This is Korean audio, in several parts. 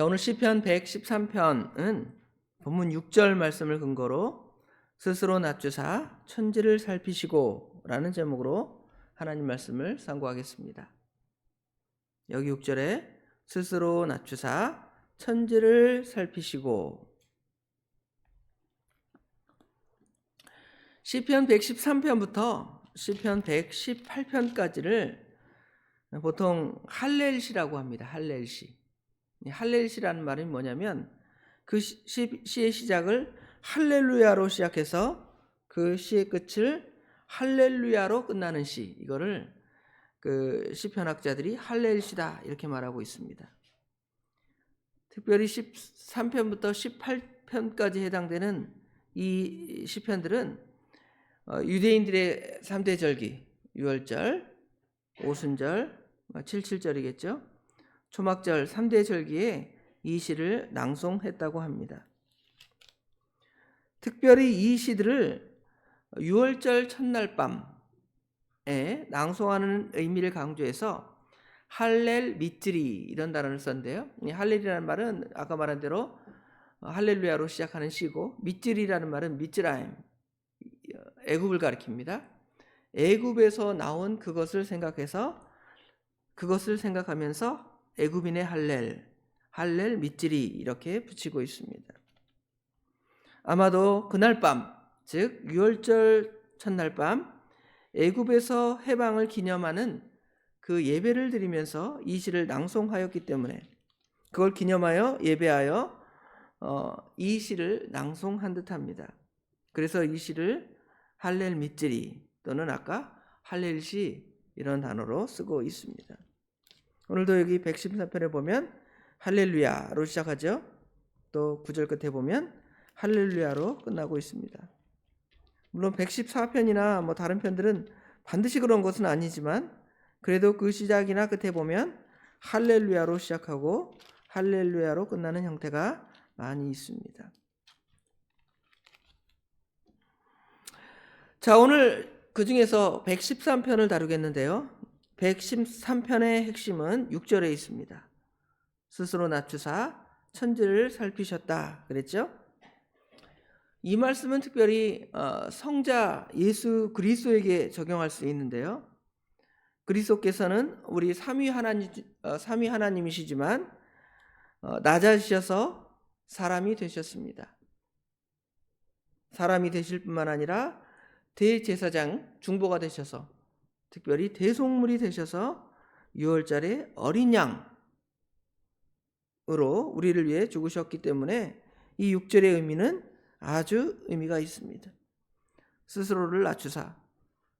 오늘 시편 113편은 본문 6절 말씀을 근거로 스스로 낮추사 천지를 살피시고 라는 제목으로 하나님 말씀을 상고하겠습니다. 여기 6절에 스스로 낮추사 천지를 살피시고, 시편 113편부터 시편 118편까지를 보통 할렐시라고 합니다. 할렐시. 할렐시라는 말이 뭐냐면 그 시의 시작을 할렐루야로 시작해서 그 시의 끝을 할렐루야로 끝나는 시, 이거를 그 시편학자들이 할렐시다 이렇게 말하고 있습니다. 특별히 13편부터 18편까지 해당되는 이 시편들은 유대인들의 3대 절기, 유월절, 오순절, 77절이겠죠. 초막절 3대 절기에 이 시를 낭송했다고 합니다. 특별히 이 시들을 유월절 첫날 밤에 낭송하는 의미를 강조해서 할렐 미트리 이런 단어를 썼는데요. 이 할렐이라는 말은 아까 말한 대로 할렐루야로 시작하는 시고, 미트리라는 말은 미츠라임, 애굽을 가리킵니다. 애굽에서 나온 그것을 생각하면서 애굽인의 할렐 미츠리 이렇게 붙이고 있습니다. 아마도 그날 밤, 즉 유월절 첫날 밤 애굽에서 해방을 기념하는 그 예배를 드리면서 이 시를 낭송하였기 때문에 그걸 기념하여 예배하여 이 시를 낭송한 듯합니다. 그래서 이 시를 할렐 미츠리 또는 아까 할렐시 이런 단어로 쓰고 있습니다. 오늘도 여기 113편에 보면 할렐루야로 시작하죠. 또 9절 끝에 보면 할렐루야로 끝나고 있습니다. 물론 114편이나 다른 편들은 반드시 그런 것은 아니지만 그래도 그 시작이나 끝에 보면 할렐루야로 시작하고 할렐루야로 끝나는 형태가 많이 있습니다. 자, 오늘 그 중에서 113편을 다루겠는데요. 113편의 핵심은 6절에 있습니다. 스스로 낮추사 천지를 살피셨다 그랬죠. 이 말씀은 특별히 성자 예수 그리스도에게 적용할 수 있는데요. 그리스도께서는 우리 삼위 하나님이시지만 낮아지셔서 사람이 되셨습니다. 사람이 되실 뿐만 아니라 대제사장 중보가 되셔서, 특별히 대속물이 되셔서 유월절에 어린 양으로 우리를 위해 죽으셨기 때문에 이 6절의 의미는 아주 의미가 있습니다. 스스로를 낮추사,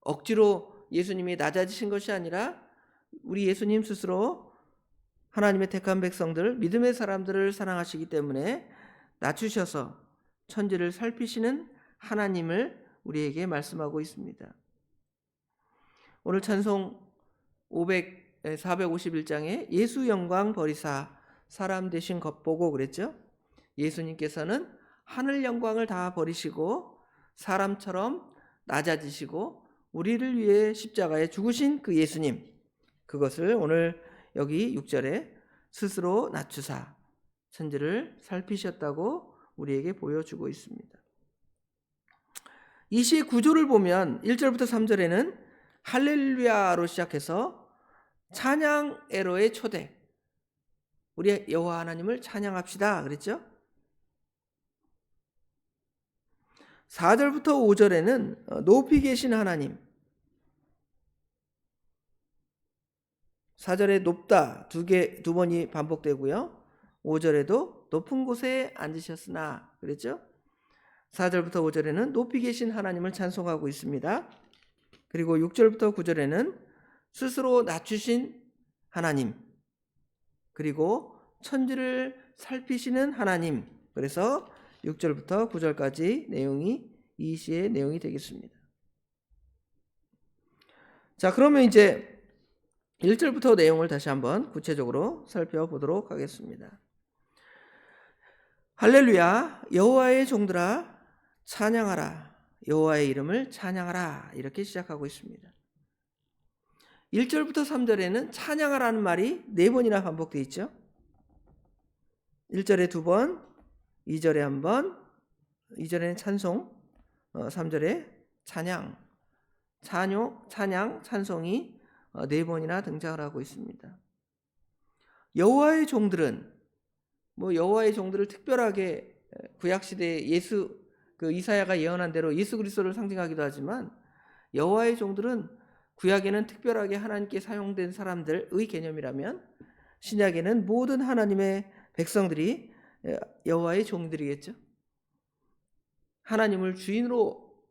억지로 예수님이 낮아지신 것이 아니라 우리 예수님 스스로 하나님의 택한 백성들, 믿음의 사람들을 사랑하시기 때문에 낮추셔서 천지를 살피시는 하나님을 우리에게 말씀하고 있습니다. 오늘 찬송 451장에 예수 영광 버리사 사람 되신 것 보고 그랬죠. 예수님께서는 하늘 영광을 다 버리시고 사람처럼 낮아지시고 우리를 위해 십자가에 죽으신 그 예수님, 그것을 오늘 여기 6절에 스스로 낮추사 천지를 살피셨다고 우리에게 보여주고 있습니다. 이 시의 구조를 보면 1절부터 3절에는 할렐루야로 시작해서 찬양애로의 초대, 우리 여호와 하나님을 찬양합시다 그랬죠. 4절부터 5절에는 높이 계신 하나님, 4절에 높다 두 번이 반복되고요. 5절에도 높은 곳에 앉으셨으나 그랬죠. 4절부터 5절에는 높이 계신 하나님을 찬송하고 있습니다. 그리고 6절부터 9절에는 스스로 낮추신 하나님, 그리고 천지를 살피시는 하나님, 그래서 6절부터 9절까지 내용이 이 시의 내용이 되겠습니다. 자, 그러면 이제 1절부터 내용을 다시 한번 구체적으로 살펴보도록 하겠습니다. 할렐루야, 여호와의 종들아 찬양하라, 여호와의 이름을 찬양하라 이렇게 시작하고 있습니다. 1절부터 3절에는 찬양하라는 말이 4번이나 반복되어 있죠. 1절에 2번, 2절에 1번, 2절에는 찬송, 3절에 찬양, 찬송이 4번이나 등장을 하고 있습니다. 여호와의 종들은 여호와의 종들을 특별하게 구약 시대에 이사야가 예언한 대로 예수 그리스도를 상징하기도 하지만, 여호와의 종들은 구약에는 특별하게 하나님께 사용된 사람들의 개념이라면, 신약에는 모든 하나님의 백성들이 여호와의 종들이겠죠. 하나님을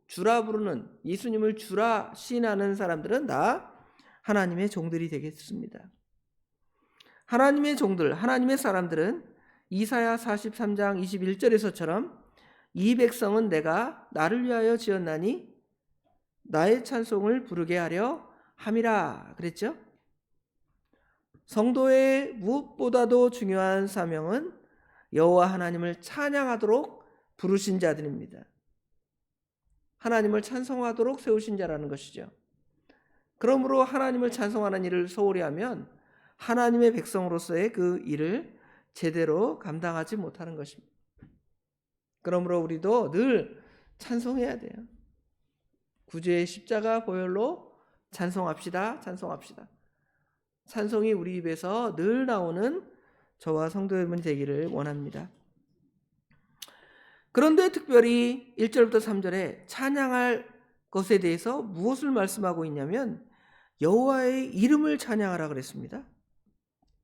주라 부르는, 예수님을 주라 시인하는 사람들은 다 하나님의 종들이 되겠습니다. 하나님의 종들, 하나님의 사람들은 이사야 43장 21절에서처럼 이 백성은 내가 나를 위하여 지었나니 나의 찬송을 부르게 하려 함이라 그랬죠. 성도의 무엇보다도 중요한 사명은 여호와 하나님을 찬양하도록 부르신 자들입니다. 하나님을 찬송하도록 세우신 자라는 것이죠. 그러므로 하나님을 찬송하는 일을 소홀히 하면 하나님의 백성으로서의 그 일을 제대로 감당하지 못하는 것입니다. 그러므로 우리도 늘 찬송해야 돼요. 구주의 십자가 보혈로 찬송합시다. 찬송이 우리 입에서 늘 나오는 저와 성도 여러분 되기를 원합니다. 그런데 특별히 1절부터 3절에 찬양할 것에 대해서 무엇을 말씀하고 있냐면 여호와의 이름을 찬양하라 그랬습니다.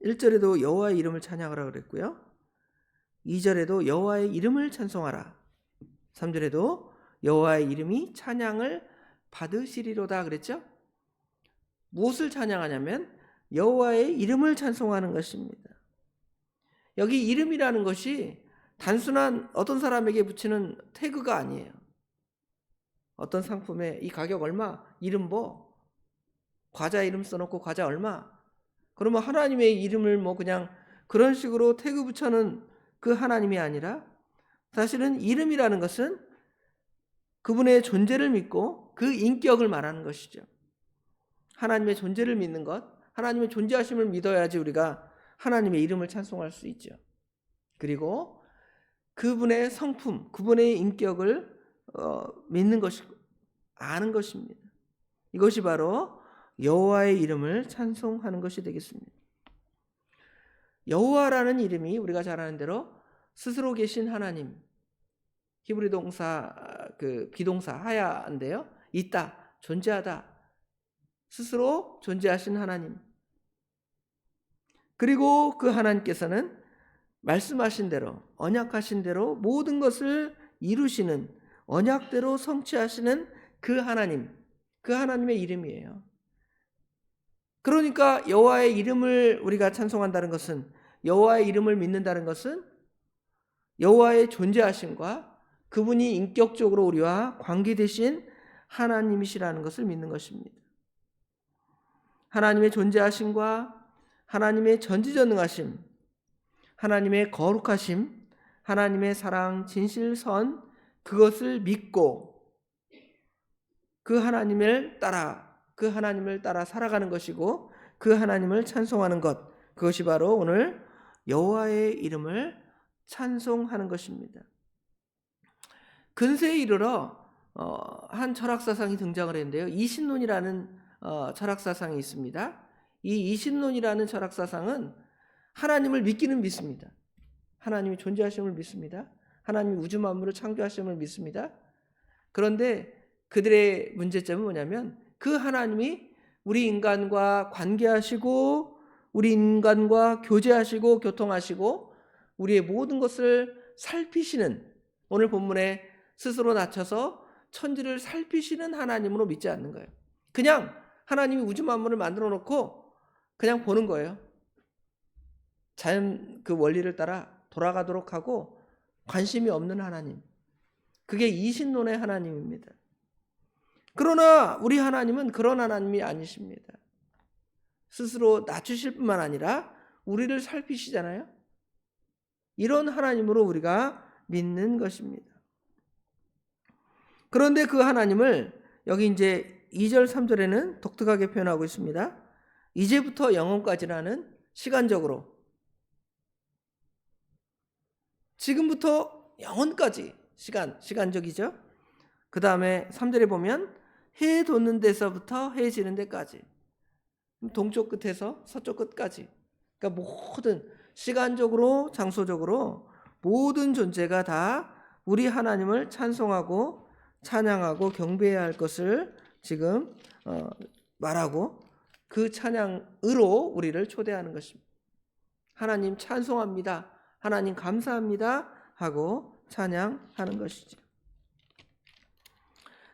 1절에도 여호와의 이름을 찬양하라 그랬고요. 2절에도 여호와의 이름을 찬송하라. 3절에도 여호와의 이름이 찬양을 받으시리로다 그랬죠. 무엇을 찬양하냐면 여호와의 이름을 찬송하는 것입니다. 여기 이름이라는 것이 단순한 어떤 사람에게 붙이는 태그가 아니에요. 어떤 상품에 이 가격 얼마, 이름 과자 이름 써놓고 과자 얼마, 그러면 하나님의 이름을 그냥 그런 식으로 태그 붙여는 그 하나님이 아니라, 사실은 이름이라는 것은 그분의 존재를 믿고 그 인격을 말하는 것이죠. 하나님의 존재를 믿는 것, 하나님의 존재하심을 믿어야지 우리가 하나님의 이름을 찬송할 수 있죠. 그리고 그분의 성품, 그분의 인격을 믿는 것이고 아는 것입니다. 이것이 바로 여호와의 이름을 찬송하는 것이 되겠습니다. 여호와라는 이름이 우리가 잘 아는 대로 스스로 계신 하나님, 히브리 동사 비동사 하야인데요. 있다, 존재하다, 스스로 존재하신 하나님. 그리고 그 하나님께서는 말씀하신 대로, 언약하신 대로 모든 것을 이루시는, 언약대로 성취하시는 그 하나님, 그 하나님의 이름이에요. 그러니까 여호와의 이름을 우리가 찬송한다는 것은, 여호와의 이름을 믿는다는 것은 여호와의 존재하심과 그분이 인격적으로 우리와 관계되신 하나님이시라는 것을 믿는 것입니다. 하나님의 존재하심과 하나님의 전지전능하심, 하나님의 거룩하심, 하나님의 사랑, 진실, 선, 그것을 믿고 그 하나님을 따라 살아가는 것이고, 그 하나님을 찬송하는 것, 그것이 바로 오늘 여호와의 이름을 찬송하는 것입니다. 근세에 이르러 한 철학사상이 등장을 했는데요. 이신론이라는 철학사상이 있습니다. 이 이신론이라는 철학사상은 하나님을 믿기는 믿습니다. 하나님이 존재하심을 믿습니다. 하나님이 우주 만물을 창조하심을 믿습니다. 그런데 그들의 문제점은 뭐냐면 그 하나님이 우리 인간과 관계하시고 우리 인간과 교제하시고 교통하시고 우리의 모든 것을 살피시는, 오늘 본문에 스스로 낮춰서 천지를 살피시는 하나님으로 믿지 않는 거예요. 그냥 하나님이 우주 만물을 만들어 놓고 그냥 보는 거예요. 자연 그 원리를 따라 돌아가도록 하고 관심이 없는 하나님. 그게 이신론의 하나님입니다. 그러나 우리 하나님은 그런 하나님이 아니십니다. 스스로 낮추실 뿐만 아니라 우리를 살피시잖아요. 이런 하나님으로 우리가 믿는 것입니다. 그런데 그 하나님을 여기 이제 2절 3절에는 독특하게 표현하고 있습니다. 이제부터 영원까지라는 시간적으로 지금부터 영원까지 시간적이죠. 그 다음에 3절에 보면 해 돋는 데서부터 해 지는 데까지, 동쪽 끝에서 서쪽 끝까지, 그러니까 모든 시간적으로 장소적으로 모든 존재가 다 우리 하나님을 찬송하고 찬양하고 경배해야 할 것을 지금 말하고 그 찬양으로 우리를 초대하는 것입니다. 하나님 찬송합니다, 하나님 감사합니다 하고 찬양하는 것이죠.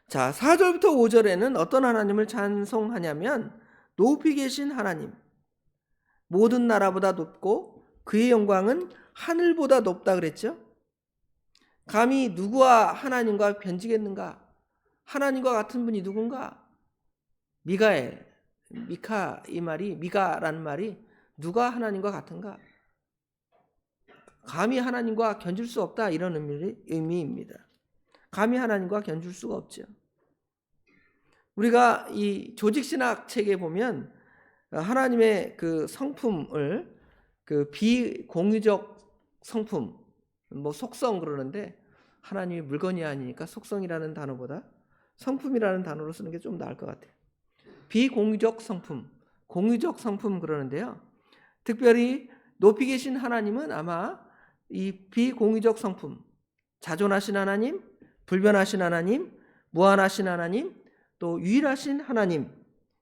자, 4절부터 5절에는 어떤 하나님을 찬송하냐면 높이 계신 하나님, 모든 나라보다 높고 그의 영광은 하늘보다 높다 그랬죠. 감히 누구와 하나님과 변지겠는가? 하나님과 같은 분이 누군가? 미가엘, 미카, 이 말이, 미가라는 말이 누가 하나님과 같은가? 감히 하나님과 견줄 수 없다, 이런 의미입니다. 감히 하나님과 견줄 수가 없죠. 우리가 이 조직신학 책에 보면 하나님의 그 성품을 그 비공유적 성품, 뭐 속성 그러는데, 하나님이 물건이 아니니까 속성이라는 단어보다 성품이라는 단어로 쓰는 게 좀 나을 것 같아요. 비공유적 성품, 공유적 성품 그러는데요. 특별히 높이 계신 하나님은 아마 이 비공유적 성품, 자존하신 하나님, 불변하신 하나님, 무한하신 하나님, 또 유일하신 하나님,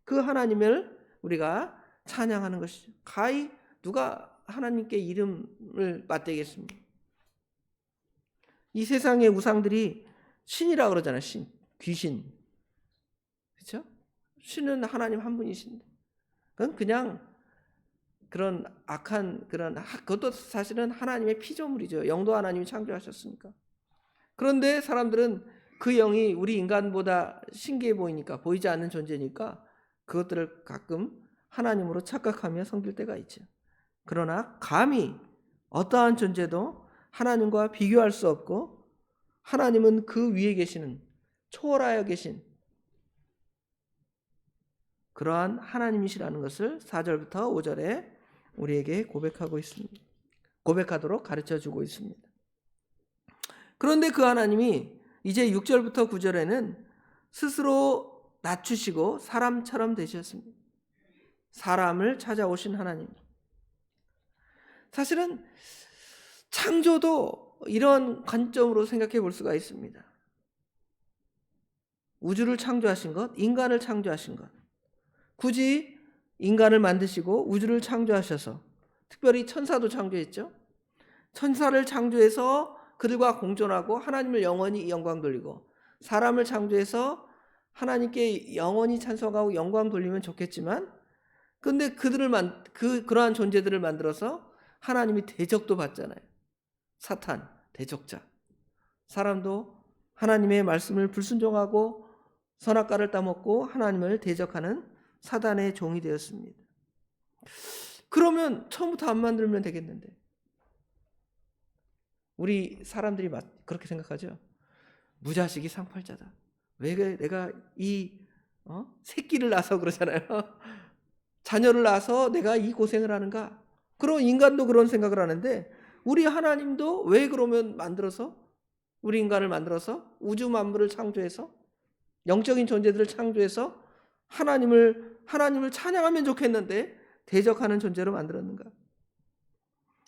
그 하나님을 우리가 찬양하는 것이죠. 가히 누가 하나님께 이름을 맞대겠습니까? 이 세상의 우상들이 신이라 그러잖아요. 신, 귀신. 그렇죠? 신은 하나님 한 분이신데, 그건 그냥 그런 악한 그것도 사실은 하나님의 피조물이죠. 영도 하나님이 창조하셨으니까. 그런데 사람들은 그 영이 우리 인간보다 신기해 보이니까, 보이지 않는 존재니까 그것들을 가끔 하나님으로 착각하며 섬길 때가 있죠. 그러나 감히 어떠한 존재도 하나님과 비교할 수 없고, 하나님은 그 위에 계시는, 초월하여 계신 그러한 하나님이시라는 것을 4절부터 5절에 우리에게 고백하도록 가르쳐주고 있습니다. 그런데 그 하나님이 이제 6절부터 9절에는 스스로 낮추시고 사람처럼 되셨습니다. 사람을 찾아오신 하나님. 사실은 창조도 이런 관점으로 생각해 볼 수가 있습니다. 우주를 창조하신 것, 인간을 창조하신 것, 굳이 인간을 만드시고 우주를 창조하셔서, 특별히 천사도 창조했죠. 천사를 창조해서 그들과 공존하고 하나님을 영원히 영광 돌리고, 사람을 창조해서 하나님께 영원히 찬송하고 영광 돌리면 좋겠지만, 근데 그러한 존재들을 만들어서 하나님이 대적도 받잖아요. 사탄, 대적자. 사람도 하나님의 말씀을 불순종하고 선악과를 따먹고 하나님을 대적하는 사단의 종이 되었습니다. 그러면 처음부터 안 만들면 되겠는데, 우리 사람들이 그렇게 생각하죠. 무자식이 상팔자다. 왜 내가 이 새끼를 낳아서 그러잖아요. 자녀를 낳아서 내가 이 고생을 하는가? 그럼 인간도 그런 생각을 하는데, 우리 하나님도 왜 그러면 우리 인간을 만들어서 우주 만물을 창조해서 영적인 존재들을 창조해서 하나님을 찬양하면 좋겠는데 대적하는 존재로 만들었는가?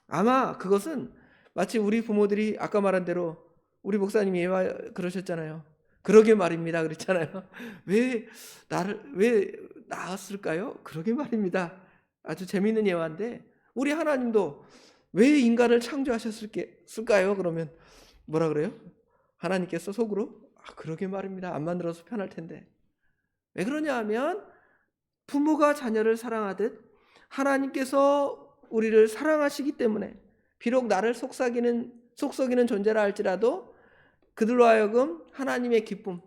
아마 그것은 마치 우리 부모들이 아까 말한 대로, 우리 목사님이 예화 그러셨잖아요. 그러게 말입니다 그랬잖아요. 왜 낳았을까요? 그러게 말입니다. 아주 재미있는 예화인데, 우리 하나님도 왜 인간을 창조하셨을까요? 그러면 뭐라 그래요? 하나님께서 속으로 그러게 말입니다. 안 만들어서 편할 텐데. 왜 그러냐 하면, 부모가 자녀를 사랑하듯 하나님께서 우리를 사랑하시기 때문에, 비록 나를 속썩이는 존재라 할지라도 그들로 하여금 하나님의 기쁨,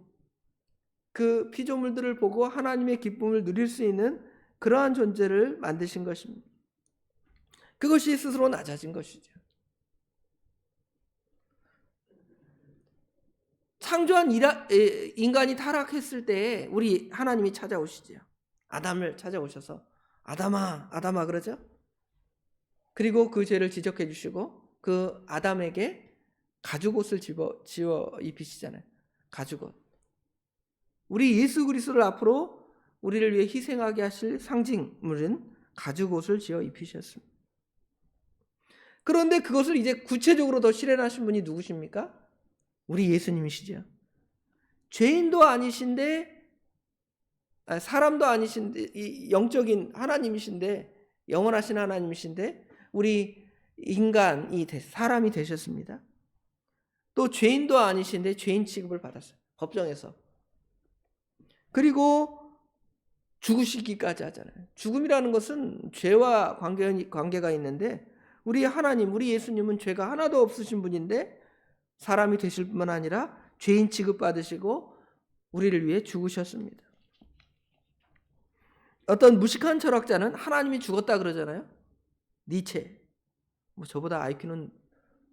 그 피조물들을 보고 하나님의 기쁨을 누릴 수 있는 그러한 존재를 만드신 것입니다. 그것이 스스로 낮아진 것이죠. 창조한 인간이 타락했을 때 우리 하나님이 찾아오시죠. 아담을 찾아오셔서 아담아 그러죠. 그리고 그 죄를 지적해 주시고 그 아담에게 가죽옷을 지어 입히시잖아요. 가죽옷. 우리 예수 그리스도를 앞으로 우리를 위해 희생하게 하실 상징물인 가죽옷을 지어 입히셨습니다. 그런데 그것을 이제 구체적으로 더 실현하신 분이 누구십니까? 우리 예수님이시죠. 죄인도 아니신데, 사람도 아니신데, 영적인 하나님이신데, 영원하신 하나님이신데 우리 인간이 사람이 되셨습니다. 또 죄인도 아니신데 죄인 취급을 받았어요. 법정에서. 그리고 죽으시기까지 하잖아요. 죽음이라는 것은 죄와 관계가 있는데 우리 하나님, 우리 예수님은 죄가 하나도 없으신 분인데 사람이 되실 뿐만 아니라 죄인 취급받으시고 우리를 위해 죽으셨습니다. 어떤 무식한 철학자는 하나님이 죽었다 그러잖아요. 니체. 저보다 IQ는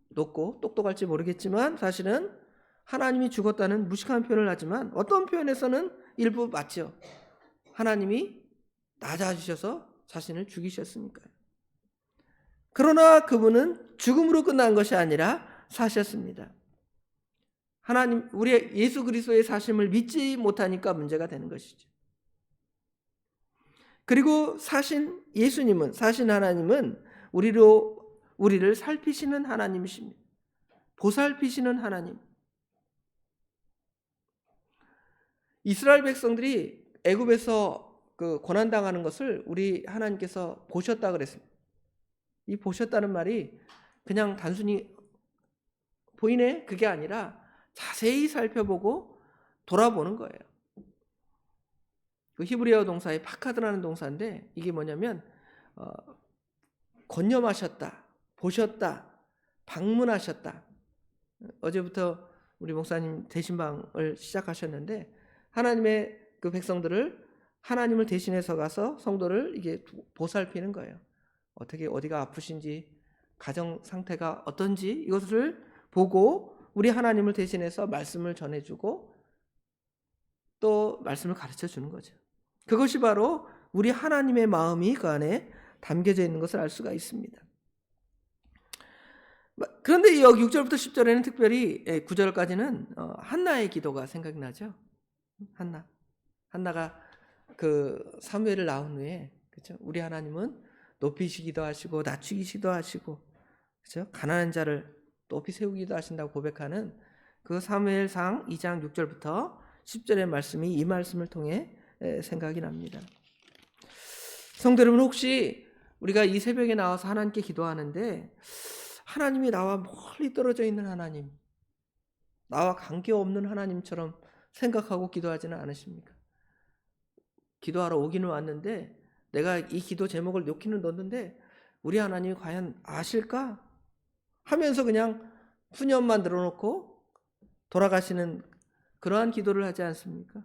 높고 똑똑할지 모르겠지만 사실은 하나님이 죽었다는 무식한 표현을 하지만 어떤 표현에서는 일부 맞죠. 하나님이 낮아지셔서 자신을 죽이셨으니까요. 그러나 그분은 죽음으로 끝난 것이 아니라 사셨습니다. 하나님, 우리 예수 그리스도의 사심을 믿지 못하니까 문제가 되는 것이죠. 그리고 예수님은, 사신 하나님은 우리를 살피시는 하나님이십니다. 보살피시는 하나님. 이스라엘 백성들이 애굽에서 그 고난당하는 것을 우리 하나님께서 보셨다 그랬습니다. 이 보셨다는 말이 그냥 단순히 보이네 그게 아니라 자세히 살펴보고 돌아보는 거예요. 그 히브리어 동사의 파카드라는 동사인데 이게 뭐냐면 권념하셨다, 보셨다, 방문하셨다. 어제부터 우리 목사님 대신방을 시작하셨는데 하나님의 그 백성들을 하나님을 대신해서 가서 성도를 이게 보살피는 거예요. 어떻게 어디가 아프신지, 가정 상태가 어떤지 이것을 보고 우리 하나님을 대신해서 말씀을 전해주고 또 말씀을 가르쳐 주는 거죠. 그것이 바로 우리 하나님의 마음이 그 안에 담겨져 있는 것을 알 수가 있습니다. 그런데 여기 6절부터 10절에는 특별히 9절까지는 한나의 기도가 생각이 나죠. 한나가 그 사무엘을 낳은 후에 그렇죠? 우리 하나님은 높이시기도 하시고 낮추기도 하시고 그렇죠? 가난한 자를 높이 세우기도 하신다고 고백하는 그 사무엘상 2장 6절부터 10절의 말씀이 이 말씀을 통해 생각이 납니다. 성도 여러분, 혹시 우리가 이 새벽에 나와서 하나님께 기도하는데 하나님이 나와 멀리 떨어져 있는 하나님, 나와 관계없는 하나님처럼 생각하고 기도하지는 않으십니까? 기도하러 오기는 왔는데 내가 이 기도 제목을 놓기는 넣었는데 우리 하나님이 과연 아실까? 하면서 그냥 푸념만 들어놓고 돌아가시는 그러한 기도를 하지 않습니까?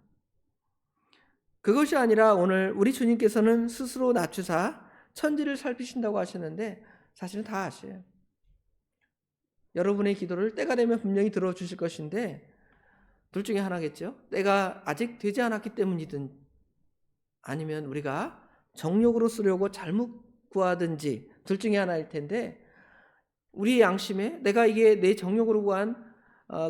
그것이 아니라 오늘 우리 주님께서는 스스로 낮추사 천지를 살피신다고 하셨는데 사실은 다 아셔요. 여러분의 기도를 때가 되면 분명히 들어주실 것인데 둘 중에 하나겠죠. 때가 아직 되지 않았기 때문이든 아니면 우리가 정욕으로 쓰려고 잘못 구하든지 둘 중에 하나일 텐데 우리의 양심에 내가 이게 내 정욕으로 구한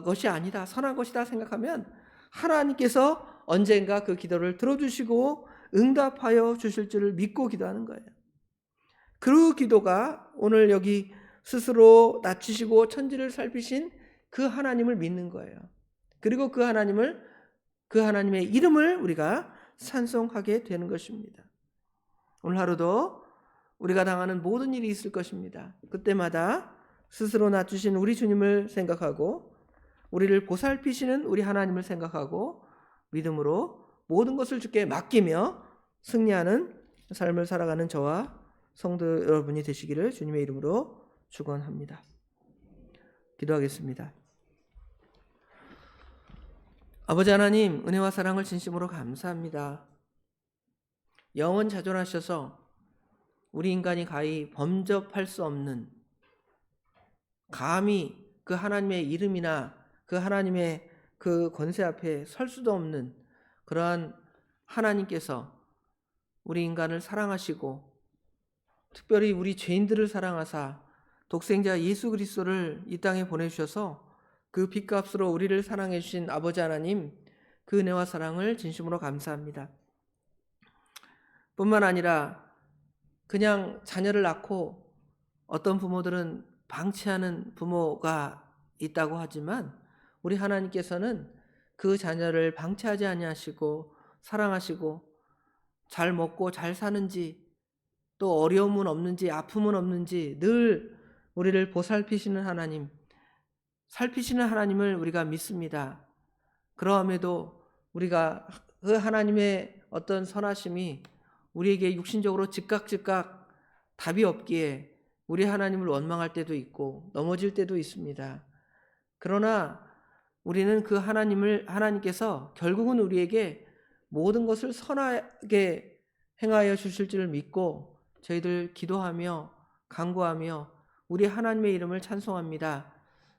것이 아니다, 선한 것이다 생각하면 하나님께서 언젠가 그 기도를 들어주시고 응답하여 주실 줄을 믿고 기도하는 거예요. 그 기도가 오늘 여기 스스로 낮추시고 천지를 살피신 그 하나님을 믿는 거예요. 그리고 그 하나님의 이름을 우리가 찬송하게 되는 것입니다. 오늘 하루도 우리가 당하는 모든 일이 있을 것입니다. 그때마다 스스로 낮추신 우리 주님을 생각하고 우리를 보살피시는 우리 하나님을 생각하고 믿음으로 모든 것을 주께 맡기며 승리하는 삶을 살아가는 저와 성도 여러분이 되시기를 주님의 이름으로 축원합니다. 기도하겠습니다. 아버지 하나님, 은혜와 사랑을 진심으로 감사합니다. 영원 자존하셔서 우리 인간이 가히 범접할 수 없는, 감히 그 하나님의 이름이나 그 하나님의 그 권세 앞에 설 수도 없는 그러한 하나님께서 우리 인간을 사랑하시고 특별히 우리 죄인들을 사랑하사 독생자 예수 그리스도를 이 땅에 보내주셔서 그 빚값으로 우리를 사랑해 주신 아버지 하나님, 그 은혜와 사랑을 진심으로 감사합니다. 뿐만 아니라 그냥 자녀를 낳고 어떤 부모들은 방치하는 부모가 있다고 하지만 우리 하나님께서는 그 자녀를 방치하지 아니하시고 사랑하시고 잘 먹고 잘 사는지 또 어려움은 없는지 아픔은 없는지 늘 우리를 보살피시는 하나님, 살피시는 하나님을 우리가 믿습니다. 그러함에도 우리가 그 하나님의 어떤 선하심이 우리에게 육신적으로 즉각 답이 없기에 우리 하나님을 원망할 때도 있고 넘어질 때도 있습니다. 그러나 우리는 그 하나님께서 결국은 우리에게 모든 것을 선하게 행하여 주실 줄 믿고 저희들 기도하며 간구하며 우리 하나님의 이름을 찬송합니다.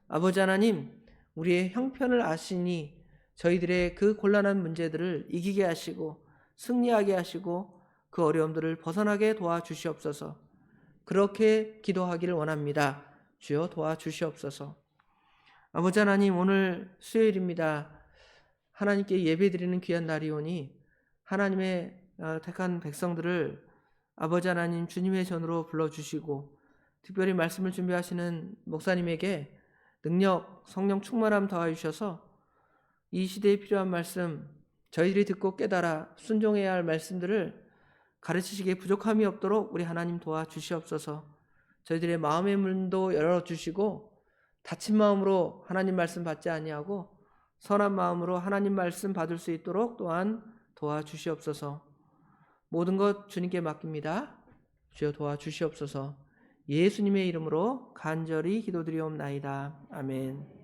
아버지 하나님, 우리의 형편을 아시니 저희들의 그 곤란한 문제들을 이기게 하시고 승리하게 하시고 그 어려움들을 벗어나게 도와주시옵소서. 그렇게 기도하기를 원합니다. 주여 도와주시옵소서. 아버지 하나님, 오늘 수요일입니다. 하나님께 예배드리는 귀한 날이오니 하나님의 택한 백성들을 아버지 하나님 주님의 전으로 불러주시고 특별히 말씀을 준비하시는 목사님에게 능력, 성령 충만함 더하여 주셔서 이 시대에 필요한 말씀, 저희들이 듣고 깨달아 순종해야 할 말씀들을 가르치시기에 부족함이 없도록 우리 하나님 도와주시옵소서. 저희들의 마음의 문도 열어주시고 닫힌 마음으로 하나님 말씀 받지 아니하고 선한 마음으로 하나님 말씀 받을 수 있도록 또한 도와주시옵소서. 모든 것 주님께 맡깁니다. 주여 도와주시옵소서. 예수님의 이름으로 간절히 기도드리옵나이다. 아멘.